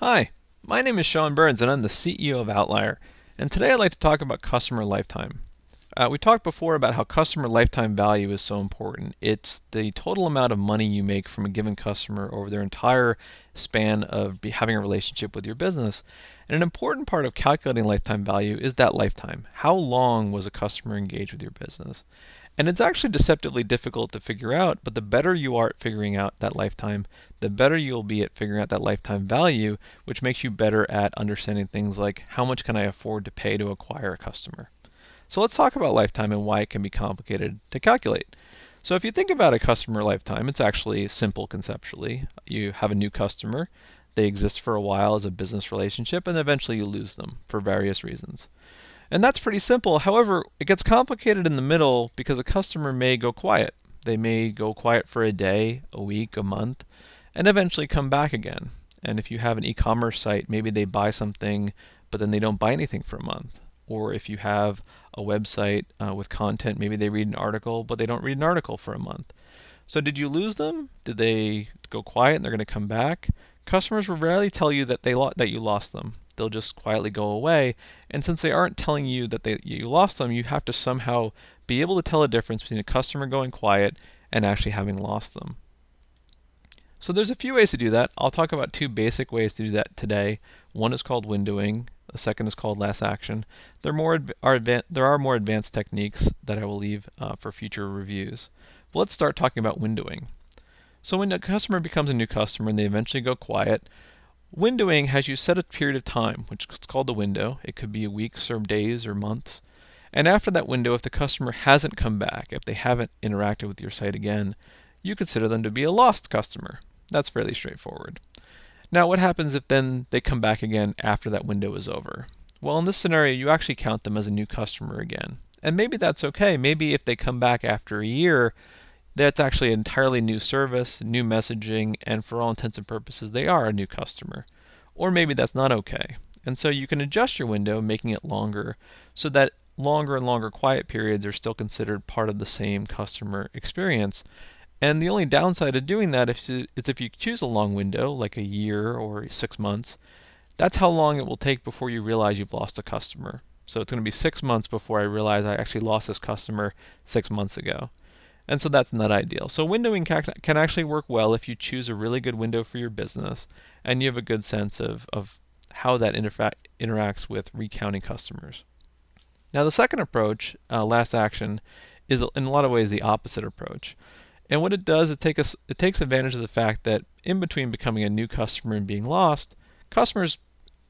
Hi, my name is Sean Burns and I'm the CEO of Outlier. And today I'd like to talk about customer lifetime. We talked before about how customer lifetime value is so important. It's the total amount of money you make from a given customer over their entire span of having a relationship with your business. And an important part of calculating lifetime value is that lifetime. How long was a customer engaged with your business? And it's actually deceptively difficult to figure out, but the better you are at figuring out that lifetime, the better you'll be at figuring out that lifetime value, which makes you better at understanding things like how much can I afford to pay to acquire a customer. So let's talk about lifetime and why it can be complicated to calculate. So if you think about a customer lifetime, it's actually simple conceptually. You have a new customer, they exist for a while as a business relationship, and eventually you lose them for various reasons. And that's pretty simple. However, it gets complicated in the middle because a customer may go quiet. They may go quiet for a day, a week, a month, and eventually come back again. And if you have an e-commerce site, maybe they buy something, but then they don't buy anything for a month. Or if you have a website with content, maybe they read an article, but they don't read an article for a month. So did you lose them? Did they go quiet and they're going to come back? Customers will rarely tell you that that you lost them. They'll just quietly go away. And since they aren't telling you that you lost them, you have to somehow be able to tell the difference between a customer going quiet and actually having lost them. So there's a few ways to do that. I'll talk about two basic ways to do that today. One is called windowing. The second is called last action. There are more advanced techniques that I will leave for future reviews. But let's start talking about windowing. So when a customer becomes a new customer and they eventually go quiet, windowing has you set a period of time, which is called the window. It could be weeks or days or months. And after that window, if the customer hasn't come back, if they haven't interacted with your site again, you consider them to be a lost customer. That's fairly straightforward. Now, what happens if then they come back again after that window is over? Well, in this scenario, you actually count them as a new customer again. And maybe that's okay. Maybe if they come back after a year, that's actually an entirely new service, new messaging, and for all intents and purposes, they are a new customer. Or maybe that's not okay. And so you can adjust your window, making it longer, so that longer and longer quiet periods are still considered part of the same customer experience. And the only downside of doing that is if you choose a long window, like a year or 6 months, that's how long it will take before you realize you've lost a customer. So it's going to be 6 months before I realize I actually lost this customer 6 months ago. And so that's not ideal. So windowing can actually work well if you choose a really good window for your business and you have a good sense of how that interacts with recounting customers. Now the second approach, last action, is in a lot of ways the opposite approach. And what it does, it takes advantage of the fact that in between becoming a new customer and being lost, customers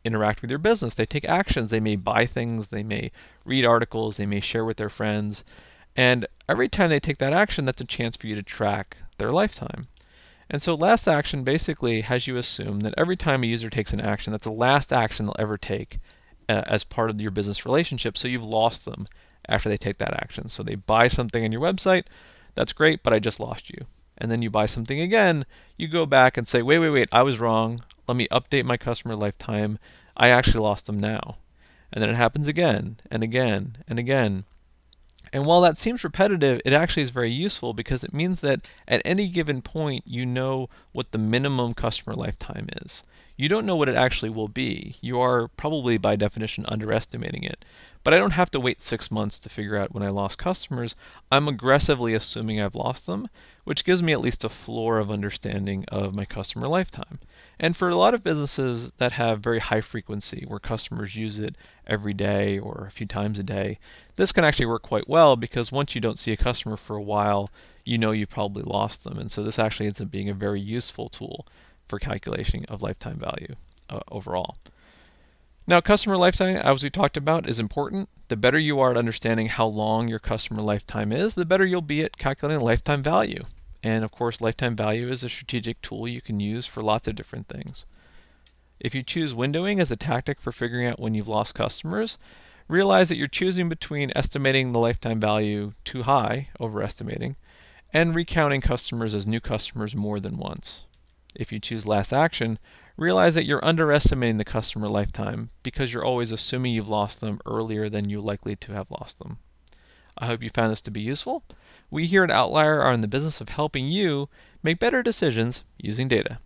interact with your business. They take actions. They may buy things. They may read articles. They may share with their friends. And every time they take that action, that's a chance for you to track their lifetime. And so last action basically has you assume that every time a user takes an action, that's the last action they'll ever take as part of your business relationship. So you've lost them after they take that action. So they buy something on your website. That's great, but I just lost you. And then you buy something again, you go back and say, wait, I was wrong. Let me update my customer lifetime. I actually lost them now. And then it happens again and again and again. And while that seems repetitive, it actually is very useful because it means that at any given point, you know what the minimum customer lifetime is. You don't know what it actually will be. You are probably by definition underestimating it. But I don't have to wait 6 months to figure out when I lost customers. I'm aggressively assuming I've lost them, which gives me at least a floor of understanding of my customer lifetime. And for a lot of businesses that have very high frequency, where customers use it every day or a few times a day, this can actually work quite well because once you don't see a customer for a while, you know you probably lost them. And so this actually ends up being a very useful tool for calculation of lifetime value overall. Now, customer lifetime, as we talked about, is important. The better you are at understanding how long your customer lifetime is, the better you'll be at calculating lifetime value. And of course, lifetime value is a strategic tool you can use for lots of different things. If you choose windowing as a tactic for figuring out when you've lost customers, realize that you're choosing between estimating the lifetime value too high, overestimating, and recounting customers as new customers more than once. If you choose last action, realize that you're underestimating the customer lifetime because you're always assuming you've lost them earlier than you're likely to have lost them. I hope you found this to be useful. We here at Outlier are in the business of helping you make better decisions using data.